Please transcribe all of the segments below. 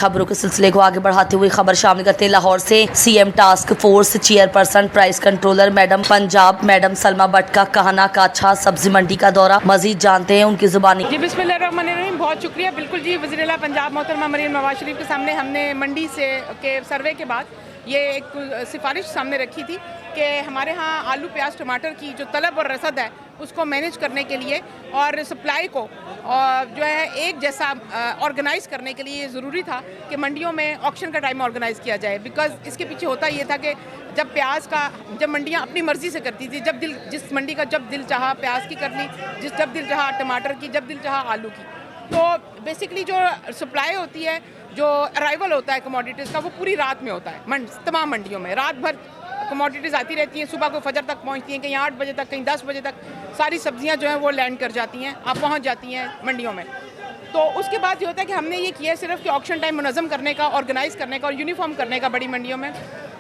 खबरों के सिलसिले को आगे बढ़ाते हुए खबर शामिल करते हैं लाहौर से। CM task force chairperson price controller madam Punjab madam Salma Bhatt का कहना काछा सब्जी मंडी का दौरा। मजीद जानते हैं उनकी जुबानी। जी बिस्मिल्लाहिर्रहमानिर्रहीम, बहुत शुक्रिया। बिल्कुल जी, वज़ीर-ए-आला पंजाब मोहतरमा मरीम नवाज शरीफ के सामने हमने मंडी से के सर्वे के बाद ये एक सिफारिश सामने रखी थी कि हमारे यहाँ आलू प्याज टमाटर की जो तलब और रसद है उसको मैनेज करने के लिए और सप्लाई को जो है एक जैसा ऑर्गेनाइज़ करने के लिए ज़रूरी था कि मंडियों में ऑक्शन का टाइम ऑर्गेनाइज़ किया जाए। बिकॉज़ इसके पीछे होता ये था कि जब मंडियाँ अपनी मर्ज़ी से करती थी, जिस मंडी का जब दिल चाहा प्याज की कर ली, जब दिल चाहा टमाटर की, जब दिल चाहा आलू की। तो बेसिकली जो सप्लाई होती है, जो अराइवल होता है कमोडिटीज़ का, वो पूरी रात में होता है। तमाम मंडियों में रात भर कमोडिटीज़ आती रहती हैं, सुबह को फजर तक पहुंचती हैं, कहीं 8 बजे तक, कहीं 10 बजे तक सारी सब्जियां जो हैं वो लैंड कर जाती हैं, आप पहुंच जाती हैं मंडियों में। तो उसके बाद ये होता है कि हमने ये किया सिर्फ कि ऑक्शन टाइम मुनज़्ज़म करने का, ऑर्गेनाइज़ करने का और यूनिफॉर्म करने का बड़ी मंडियों में।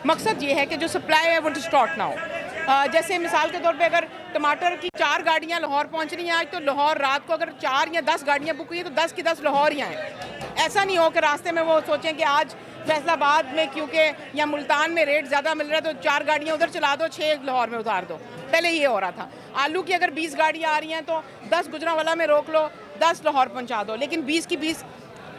मकसद ये है कि जो सप्लाई है वो डिस्टॉर्ट ना हो। जैसे मिसाल के तौर पे अगर टमाटर की 4 गाड़ियाँ लाहौर पहुँच रही हैं आज, तो लाहौर रात को अगर 4 या 10 गाड़ियाँ बुक हुई हैं तो 10 की 10 लाहौर ही आएँ। ऐसा नहीं हो कि रास्ते में वो सोचें कि आज फैसलाबाद में क्योंकि या मुल्तान में रेट ज़्यादा मिल रहा है तो 4 गाड़ियाँ उधर चला दो, 6 लाहौर में उतार दो। पहले ये हो रहा था। आलू की अगर 20 गाड़ियाँ आ रही हैं तो 10 गुजरांवाला में रोक लो, 10 लाहौर पहुँचा दो, लेकिन 20 की 20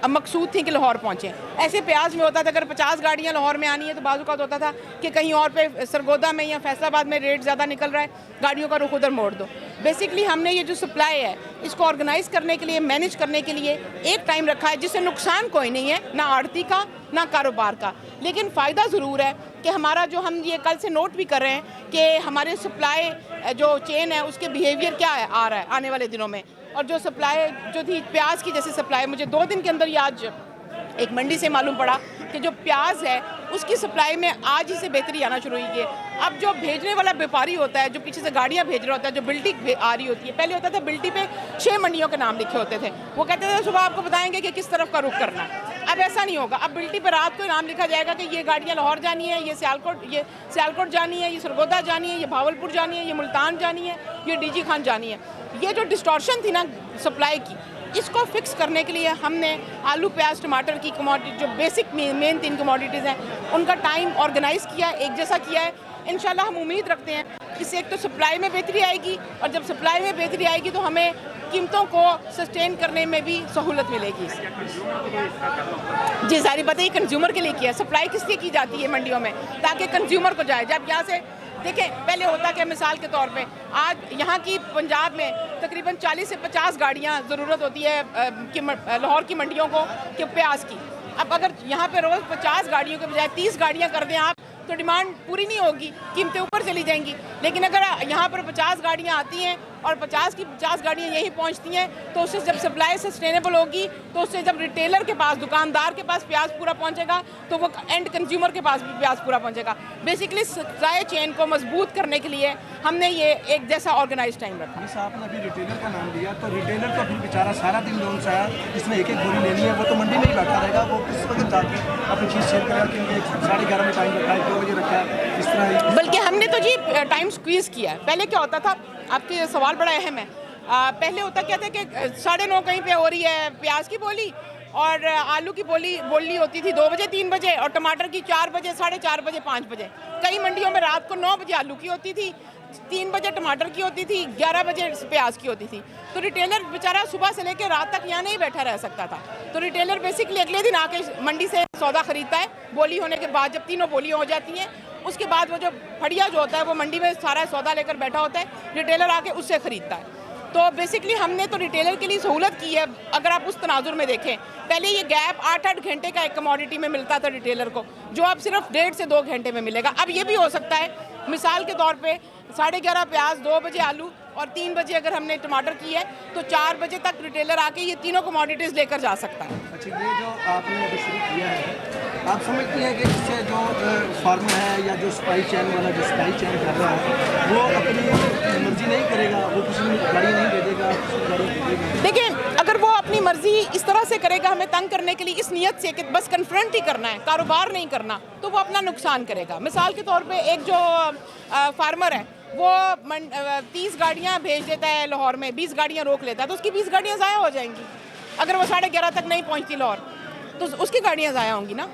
मकसूद थी कि लाहौर पहुँचे। ऐसे प्याज में होता था अगर 50 गाड़ियाँ लाहौर में आनी है तो बाज़ औक़ात होता था कि कहीं और पे सरगोदा में या फैसलाबाद में रेट ज़्यादा निकल रहा है, गाड़ियों का रुख उधर मोड़ दो। बेसिकली हमने ये जो सप्लाई है इसको ऑर्गेनाइज़ करने के लिए, मैनेज करने के लिए एक टाइम रखा है जिससे नुकसान कोई नहीं है, ना आड़ती का ना कारोबार का। लेकिन फ़ायदा ज़रूर है कि हमारा जो हम ये कल से नोट भी कर रहे हैं कि हमारे सप्लाई जो चेन है उसके बिहेवियर क्या है आ रहा है आने वाले दिनों में। और जो सप्लाई जो थी प्याज की, जैसे सप्लाई मुझे 2 दिन के अंदर ये आज एक मंडी से मालूम पड़ा कि जो प्याज है उसकी सप्लाई में आज ही से बेहतरी आना शुरू हुई है। अब जो भेजने वाला व्यापारी होता है, जो पीछे से गाड़ियाँ भेज रहा होता है, जो बिल्टी आ रही होती है, पहले होता था बिल्टी पे 6 मंडियों के नाम लिखे होते थे, वो कहते थे सुबह आपको बताएंगे कि किस तरफ का रुख करना है। अब ऐसा नहीं होगा। अब बिल्टी पे रात को नाम लिखा जाएगा कि ये गाड़ियाँ लाहौर जानी है, ये सियालकोट जानी है, ये सरगोदा जानी है, ये भावलपुर जानी है, ये मुल्तान जानी है, ये डीजी खान जानी है। ये जो डिस्टॉर्शन थी ना सप्लाई की, इसको फिक्स करने के लिए हमने आलू प्याज टमाटर की कमोडिटी जो बेसिक मेन 3 कमोडिटीज़ हैं उनका टाइम ऑर्गेनाइज़ किया, एक जैसा किया है। इंशाल्लाह हम उम्मीद रखते हैं इससे एक तो सप्लाई में बेहतरी आएगी और जब सप्लाई में बेहतरी आएगी तो हमें कीमतों को सस्टेन करने में भी सहूलत मिलेगी। जी सारी बातें कंज्यूमर के लिए किया। सप्लाई किस लिए की जाती है मंडियों में? ताकि कंज्यूमर को जाए। जब यहाँ से देखें, पहले होता कि मिसाल के तौर पे आज यहाँ की पंजाब में तकरीबन 40 से 50 गाड़ियाँ ज़रूरत होती है लाहौर की मंडियों को कि प्याज की। अब अगर यहाँ पे रोज़ 50 गाड़ियों के बजाय 30 गाड़ियाँ कर दें आप तो डिमांड पूरी नहीं होगी, कीमतें ऊपर चली जाएंगी। लेकिन अगर यहाँ पर 50 गाड़ियाँ आती हैं और 50 की 50 गाड़ियाँ यहीं पहुँचती हैं तो उससे जब सप्लाई सस्टेनेबल होगी तो उससे जब रिटेलर के पास, दुकानदार के पास प्याज पूरा पहुँचेगा तो वो एंड कंज्यूमर के पास भी प्याज पूरा पहुँचेगा। बेसिकली सप्लाई चेन को मजबूत करने के लिए हमने ये एक जैसा ऑर्गेनाइज टाइम रखा। जैसा आपने अभी रिटेलर का नाम लिया तो रिटेलर तो फिर बेचारा सारा दिन लोन से आया, जिसमें एक बोरी लेनी है वो तो मंडी में ही बैठा रहेगा, वो किस वक्त जाके अपनी चीज़ सेल करेगा क्योंकि 11:30 में टाइम रखा है, 2 बजे रखा है, इस तरह। बल्कि हमने तो जी टाइम स्क्वीज़ किया है। पहले क्या होता था, आपके सवाल बड़ा अहम है। पहले होता क्या था कि 9:30 कहीं पे हो रही है प्याज की बोली और आलू की बोली होती थी 2 बजे 3 बजे और टमाटर की 4 बजे 4:30 बजे 5 बजे। कई मंडियों में रात को 9 बजे आलू की होती थी, 3 बजे टमाटर की होती थी, 11 बजे प्याज की होती थी। तो रिटेलर बेचारा सुबह से लेकर रात तक यहाँ नहीं बैठा रह सकता था। तो रिटेलर बेसिकली अगले दिन आके मंडी से सौदा खरीदता है। बोली होने के बाद जब तीनों बोलियाँ हो जाती हैं उसके बाद वो जो फड़िया जो होता है वो मंडी में सारा सौदा लेकर बैठा होता है, रिटेलर आके उससे ख़रीदता है। तो बेसिकली हमने तो रिटेलर के लिए सहूलत की है। अगर आप उस तनाजुर में देखें, पहले ये गैप 8-8 घंटे का एक कमोडिटी में मिलता था रिटेलर को, जो अब सिर्फ 1.5 से 2 घंटे में मिलेगा। अब ये भी हो सकता है, मिसाल के तौर पे 11:30 प्याज, 2 बजे आलू और 3 बजे अगर हमने टमाटर की है तो 4 बजे तक रिटेलर आके ये तीनों कमोडिटीज़ लेकर जा सकता है। अच्छा, ये जो आपने अभी शुरू किया है, आप समझती हैं कि इससे जो फार्मर है या जो सप्लाई चेन वाला जो सप्लाई चेन कर रहा है वो अपनी मर्जी नहीं करेगा, वो किसी गाड़ी नहीं भेजेगा, देखिए अगर वो अपनी मर्जी इस तरह से करेगा हमें तंग करने के लिए, इस नीयत से कि बस कन्फ्रंट ही करना है, कारोबार नहीं करना, तो वो अपना नुकसान करेगा। मिसाल के तौर पे एक जो फार्मर है वो 30 गाड़ियाँ भेज देता है लाहौर में, 20 गाड़ियाँ रोक लेता है तो उसकी 20 गाड़ियाँ ज़ाया हो जाएंगी अगर वो 11:30 तक नहीं पहुँचती लाहौर। तो उसकी गाड़ियाँ ज़ाया होंगी ना।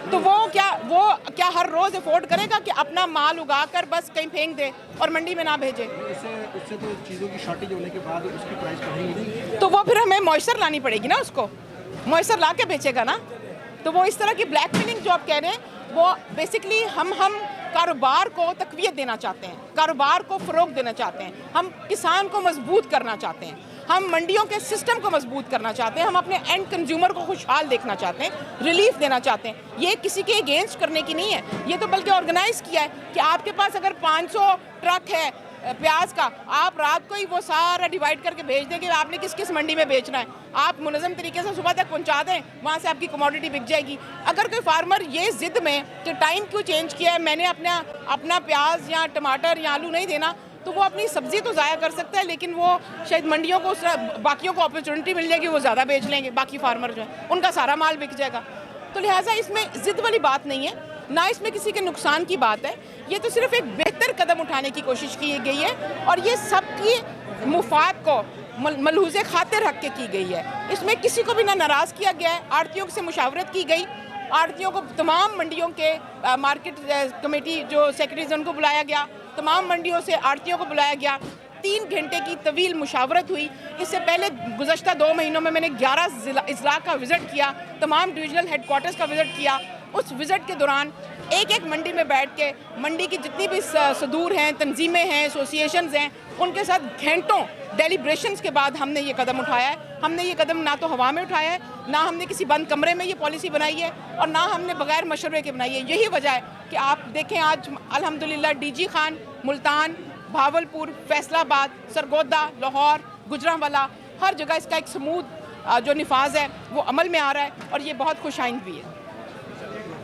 तो वो क्या हर रोज़ अफोर्ड करेगा कि अपना माल उगाकर बस कहीं फेंक दे और मंडी में ना भेजे? उससे तो चीज़ों की शॉर्टेज होने के बाद उसकी प्राइस बढ़ेगी नहीं। तो वो फिर हमें मॉइस्चर लानी पड़ेगी ना, उसको मॉइस्चर ला के बेचेगा ना। तो वो इस तरह की ब्लैकमेलिंग जो आप कह रहे हैं, वो बेसिकली हम कारोबार को तकवीयत देना चाहते हैं, कारोबार को फ़रोग देना चाहते हैं, हम किसान को मजबूत करना चाहते हैं, हम मंडियों के सिस्टम को मजबूत करना चाहते हैं, हम अपने एंड कंज्यूमर को खुशहाल देखना चाहते हैं, रिलीफ देना चाहते हैं। ये किसी के अगेंस्ट करने की नहीं है, ये तो बल्कि ऑर्गेनाइज किया है कि आपके पास अगर 500 ट्रक है प्याज का, आप रात को ही वो सारा डिवाइड करके भेज दें कि आपने किस किस मंडी में बेचना है। आप मुनज़्ज़म तरीके से सुबह तक पहुंचा दें, वहाँ से आपकी कमोडिटी बिक जाएगी। अगर कोई फार्मर ये ज़िद में कि टाइम क्यों चेंज किया है, मैंने अपना प्याज या टमाटर या आलू नहीं देना, तो वो अपनी सब्ज़ी तो ज़ाया कर सकता है, लेकिन वो शायद मंडियों को बाकियों को अपॉर्चुनिटी मिल जाएगी, वो ज़्यादा बेच लेंगे, बाकी फार्मर जो है उनका सारा माल बिक जाएगा। तो लिहाजा इसमें ज़िद वाली बात नहीं है, ना इसमें किसी के नुकसान की बात है। ये तो सिर्फ एक बेहतर कदम उठाने की कोशिश की गई है और ये सबकी मुफाद को मलहूज़े खातिर रख के की गई है। इसमें किसी को भी ना नाराज़ किया गया है। आड़तियों से मुशावरत की गई, आड़तियों को तमाम मंडियों के मार्केट कमेटी जो सेक्रेटरीज उनको बुलाया गया, तमाम मंडियों से आड़तियों को बुलाया गया। 3 घंटे की तवील मुशावरत हुई। इससे पहले गुज़श्ता 2 महीनों में मैंने 11 अजला का विज़िट किया, तमाम डिविजनल हेडक्वार्टर्स का विज़िट किया। उस विज़िट के दौरान एक मंडी में बैठ के मंडी की जितनी भी सदूर हैं, तंजीमें हैं, एसोसिएशंस हैं, उनके साथ घंटों डेलिब्रेशंस के बाद हमने ये कदम उठाया है। हमने ये कदम ना तो हवा में उठाया है, ना हमने किसी बंद कमरे में ये पॉलिसी बनाई है और ना हमने बगैर मशवरे के बनाई है। यही वजह है कि आप देखें आज अल्हम्दुलिल्लाह डीजी खान, मुल्तान, भावलपुर, फैसलाबाद, सरगोदा, लाहौर, गुजरांवाला, हर जगह इसका एक स्मूथ जो निफाज है वो अमल में आ रहा है और ये बहुत खुश आइंद भी है।